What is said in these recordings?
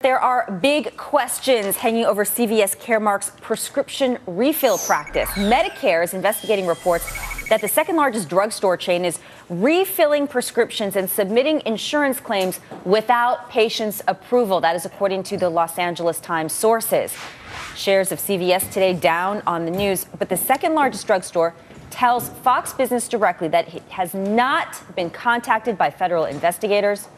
there are big questions hanging over CVS Caremark's prescription refill practice. Medicare is investigating reports that the second largest drugstore chain is refilling prescriptions and submitting insurance claims without patients' approval. That is according to the Los Angeles Times sources. Shares of CVS today down on the news, but the second largest drugstore tells Fox Business directly that it has not been contacted by federal investigators.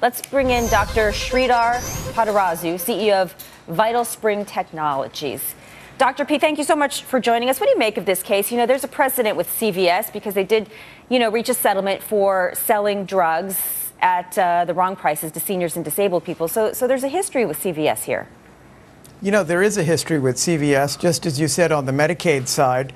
Let's bring in Dr. Sreedhar Potarazu, CEO of Vital Spring Technologies. Dr. P, thank you so much for joining us. What do you make of this case? You know, there's a precedent with CVS because they did, reach a settlement for selling drugs at the wrong prices to seniors and disabled people. So there's a history with CVS here. You know, there is a history with CVS, just as you said, on the Medicaid side.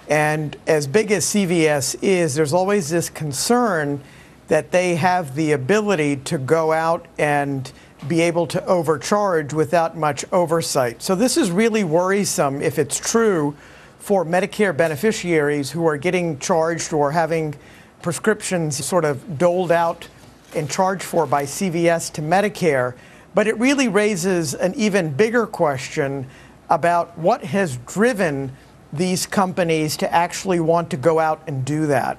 And as big as CVS is, there's always this concern that they have the ability to go out and be able to overcharge without much oversight. So this is really worrisome if it's true for Medicare beneficiaries who are getting charged or having prescriptions sort of doled out and charged for by CVS to Medicare. But it really raises an even bigger question about what has driven these companies to actually want to go out and do that.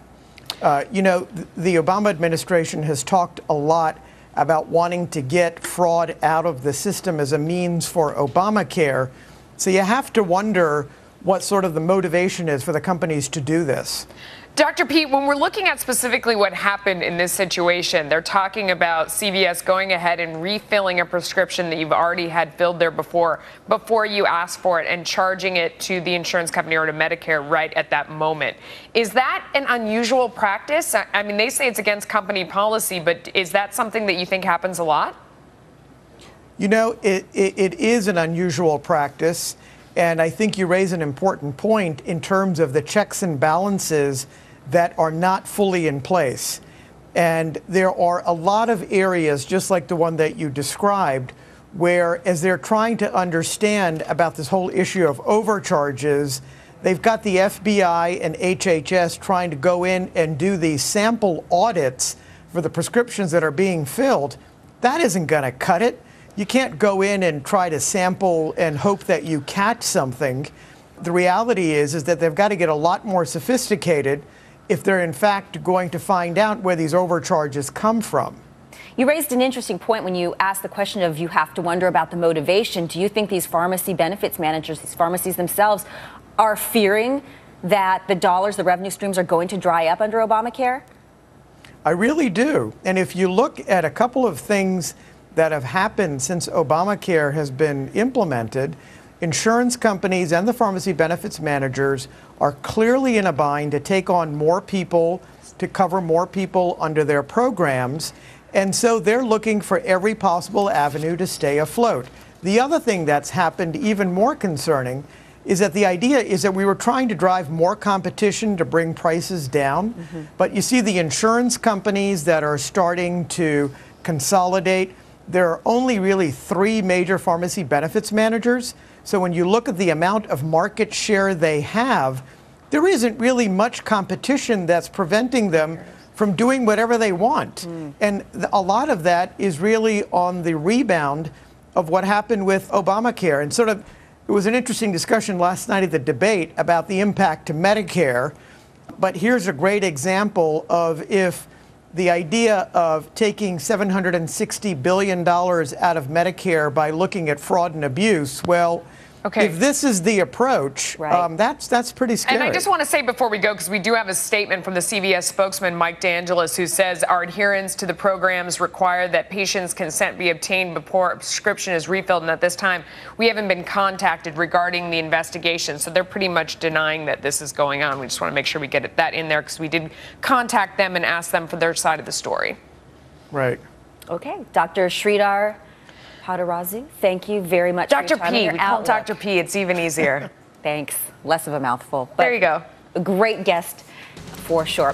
The Obama administration has talked a lot about wanting to get fraud out of the system as a means for Obamacare. So you have to wonder what sort of the motivation is for the companies to do this. Dr. Pete, when we're looking at specifically what happened in this situation, they're talking about CVS going ahead and refilling a prescription that you've already had filled there before you asked for it and charging it to the insurance company or to Medicare right at that moment. Is that an unusual practice? I mean, they say it's against company policy, but is that something that you think happens a lot? You know, it is an unusual practice, and I think you raise an important point in terms of the checks and balances that are not fully in place. And there are a lot of areas, just like the one that you described, where as they're trying to understand about this whole issue of overcharges, they've got the FBI and HHS trying to go in and do these sample audits for the prescriptions that are being filled. That isn't going to cut it. You can't go in and try to sample and hope that you catch something. The reality is that they've got to get a lot more sophisticated if they're in fact going to find out where these overcharges come from. You raised an interesting point when you asked the question of you have to wonder about the motivation. Do you think these pharmacy benefits managers, these pharmacies themselves, are fearing that the dollars, the revenue streams are going to dry up under Obamacare? I really do. And if you look at a couple of things that have happened since Obamacare has been implemented, insurance companies and the pharmacy benefits managers are clearly in a bind to take on more people, to cover more people under their programs. And so they're looking for every possible avenue to stay afloat. The other thing that's happened, even more concerning, is that the idea is that we were trying to drive more competition to bring prices down. But you see the insurance companies that are starting to consolidate. There are only really 3 major pharmacy benefits managers. So when you look at the amount of market share they have, there isn't really much competition that's preventing them from doing whatever they want. And a lot of that is really on the rebound of what happened with Obamacare. And sort of, it was an interesting discussion last night at the debate about the impact to Medicare. But here's a great example of if the idea of taking $760 billion out of Medicare by looking at fraud and abuse, well, if this is the approach, that's pretty scary. And I just want to say before we go, because we do have a statement from the CVS spokesman, Mike DeAngelis, who says our adherence to the programs require that patients' consent be obtained before a prescription is refilled. And at this time, we haven't been contacted regarding the investigation. So they're pretty much denying that this is going on. We just want to make sure we get that in there because we did contact them and ask them for their side of the story. Right. Okay. Dr. Sreedhar Potarazu, thank you very much. Dr. P, we call Dr. P, it's even easier. Thanks. Less of a mouthful. There you go. A great guest for sure.